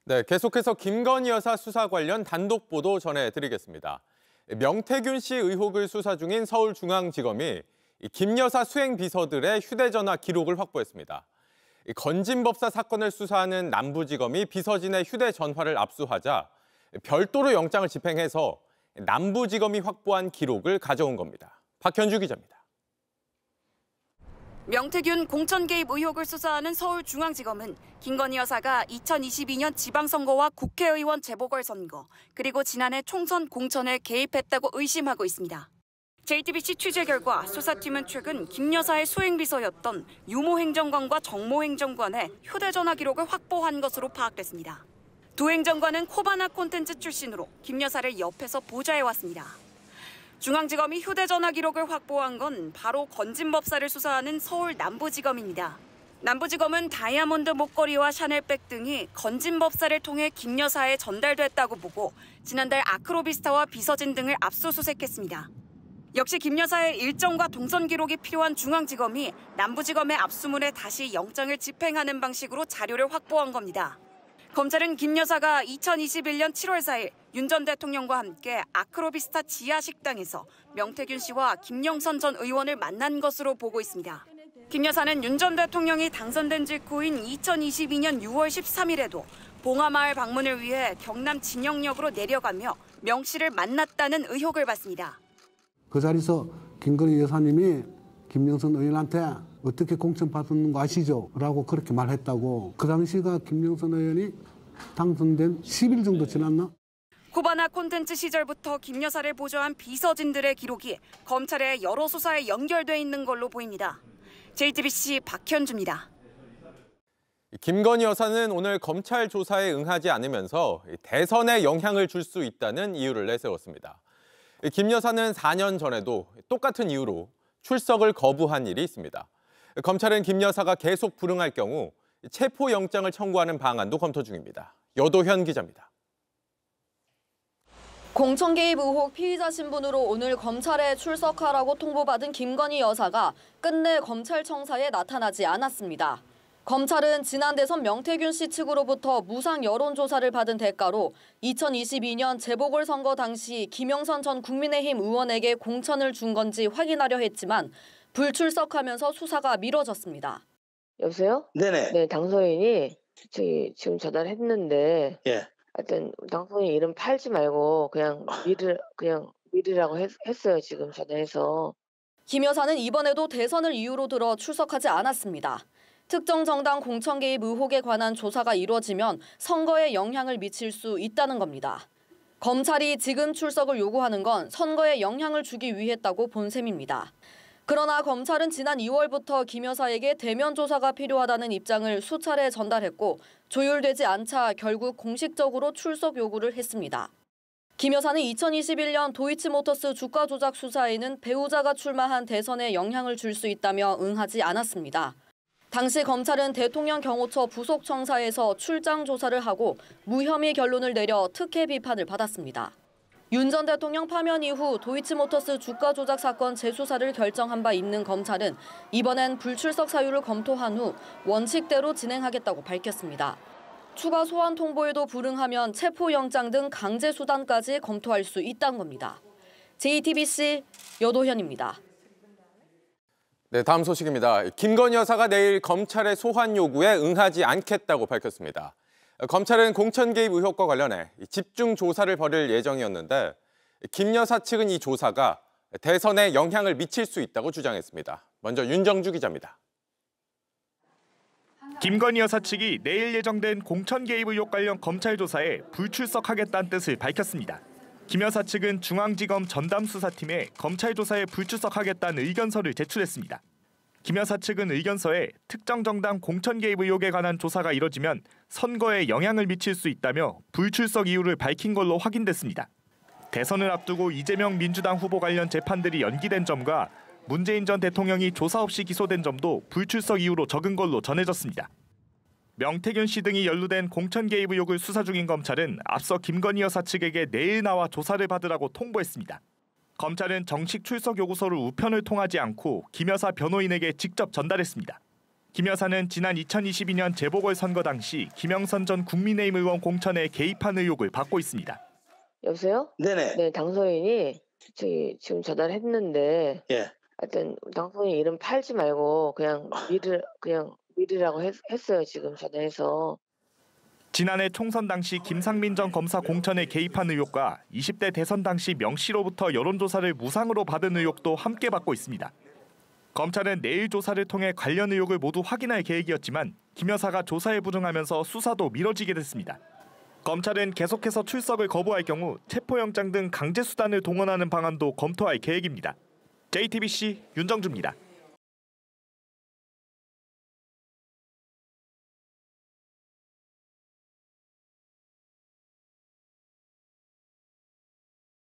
네, 계속해서 김건희 여사 수사 관련 단독 보도 전해드리겠습니다. 명태균 씨 의혹을 수사 중인 서울중앙지검이 김 여사 수행 비서들의 휴대전화 기록을 확보했습니다. 건진법사 사건을 수사하는 남부지검이 비서진의 휴대전화를 압수하자 별도로 영장을 집행해서 남부지검이 확보한 기록을 가져온 겁니다. 박현주 기자입니다. 명태균 공천 개입 의혹을 수사하는 서울중앙지검은 김건희 여사가 2022년 지방선거와 국회의원 재보궐선거, 그리고 지난해 총선 공천에 개입했다고 의심하고 있습니다. JTBC 취재 결과 수사팀은 최근 김 여사의 수행비서였던 유모 행정관과 정모 행정관의 휴대전화 기록을 확보한 것으로 파악됐습니다. 두 행정관은 코바나 콘텐츠 출신으로 김 여사를 옆에서 보좌해왔습니다. 중앙지검이 휴대전화 기록을 확보한 건 바로 건진법사를 수사하는 서울 남부지검입니다. 남부지검은 다이아몬드 목걸이와 샤넬백 등이 건진법사를 통해 김 여사에 전달됐다고 보고 지난달 아크로비스타와 비서진 등을 압수수색했습니다. 역시 김 여사의 일정과 동선 기록이 필요한 중앙지검이 남부지검의 압수문에 다시 영장을 집행하는 방식으로 자료를 확보한 겁니다. 검찰은 김 여사가 2021년 7월 4일 윤 전 대통령과 함께 아크로비스타 지하 식당에서 명태균 씨와 김영선 전 의원을 만난 것으로 보고 있습니다. 김 여사는 윤 전 대통령이 당선된 직후인 2022년 6월 13일에도 봉하마을 방문을 위해 경남 진영역으로 내려가며 명 씨를 만났다는 의혹을 받습니다. 그 자리에서 김건희 여사님이 김영선 의원한테 어떻게 공천 받는 거 아시죠? 라고 그렇게 말했다고. 그 당시가 김영선 의원이 당선된 10일 정도 지났나? 코바나 콘텐츠 시절부터 김 여사를 보좌한 비서진들의 기록이 검찰의 여러 수사에 연결돼 있는 걸로 보입니다. JTBC 박현주입니다. 김건희 여사는 오늘 검찰 조사에 응하지 않으면서 대선에 영향을 줄 수 있다는 이유를 내세웠습니다. 김 여사는 4년 전에도 똑같은 이유로 출석을 거부한 일이 있습니다. 검찰은 김 여사가 계속 불응할 경우 체포영장을 청구하는 방안도 검토 중입니다. 여도현 기자입니다. 공천 개입 의혹 피의자 신분으로 오늘 검찰에 출석하라고 통보받은 김건희 여사가 끝내 검찰청사에 나타나지 않았습니다. 검찰은 지난 대선 명태균 씨 측으로부터 무상 여론조사를 받은 대가로 2022년 재보궐선거 당시 김영선 전 국민의힘 의원에게 공천을 준 건지 확인하려 했지만 불출석하면서 수사가 미뤄졌습니다. 여보세요? 네네. 네, 당선인이 지금 전화를 예. 하여튼 당선인 이름 팔지 말고 그냥 미르라고 했어요. 지금 전화해서. 김 여사는 이번에도 대선을 이유로 들어 출석하지 않았습니다. 특정 정당 공천 개입 의혹에 관한 조사가 이루어지면 선거에 영향을 미칠 수 있다는 겁니다. 검찰이 지금 출석을 요구하는 건 선거에 영향을 주기 위했다고 본 셈입니다. 그러나 검찰은 지난 2월부터 김 여사에게 대면 조사가 필요하다는 입장을 수차례 전달했고 조율되지 않자 결국 공식적으로 출석 요구를 했습니다. 김 여사는 2021년 도이치모터스 주가 조작 수사에는 배우자가 출마한 대선에 영향을 줄 수 있다며 응하지 않았습니다. 당시 검찰은 대통령 경호처 부속청사에서 출장 조사를 하고 무혐의 결론을 내려 특혜 비판을 받았습니다. 윤 전 대통령 파면 이후 도이치모터스 주가 조작 사건 재수사를 결정한 바 있는 검찰은 이번엔 불출석 사유를 검토한 후 원칙대로 진행하겠다고 밝혔습니다. 추가 소환 통보에도 불응하면 체포영장 등 강제 수단까지 검토할 수 있다는 겁니다. JTBC 여도현입니다. 네, 다음 소식입니다. 김건희 여사가 내일 검찰의 소환 요구에 응하지 않겠다고 밝혔습니다. 검찰은 공천 개입 의혹과 관련해 집중 조사를 벌일 예정이었는데 김 여사 측은 이 조사가 대선에 영향을 미칠 수 있다고 주장했습니다. 먼저 윤정주 기자입니다. 김건희 여사 측이 내일 예정된 공천 개입 의혹 관련 검찰 조사에 불출석하겠다는 뜻을 밝혔습니다. 김 여사 측은 중앙지검 전담수사팀에 검찰 조사에 불출석하겠다는 의견서를 제출했습니다. 김 여사 측은 의견서에 특정 정당 공천 개입 의혹에 관한 조사가 이뤄지면 선거에 영향을 미칠 수 있다며 불출석 이유를 밝힌 걸로 확인됐습니다. 대선을 앞두고 이재명 민주당 후보 관련 재판들이 연기된 점과 문재인 전 대통령이 조사 없이 기소된 점도 불출석 이유로 적은 걸로 전해졌습니다. 명태균 씨 등이 연루된 공천 개입 의혹을 수사 중인 검찰은 앞서 김건희 여사 측에게 내일 나와 조사를 받으라고 통보했습니다. 검찰은 정식 출석 요구서를 우편을 통하지 않고 김 여사 변호인에게 직접 전달했습니다. 김 여사는 지난 2022년 재보궐선거 당시 김영선 전 국민의힘 의원 공천에 개입한 의혹을 받고 있습니다. 여보세요? 네네. 네, 당선인이 지금 전화를 했는데 예. 하여튼 당선인 이름 팔지 말고 그냥 미르라고 했어요. 지금 전화해서. 지난해 총선 당시 김상민 전 검사 공천에 개입한 의혹과 20대 대선 당시 명 씨로부터 여론조사를 무상으로 받은 의혹도 함께 받고 있습니다. 검찰은 내일 조사를 통해 관련 의혹을 모두 확인할 계획이었지만 김 여사가 조사에 부응하면서 수사도 미뤄지게 됐습니다. 검찰은 계속해서 출석을 거부할 경우 체포영장 등 강제수단을 동원하는 방안도 검토할 계획입니다. JTBC 윤정주입니다.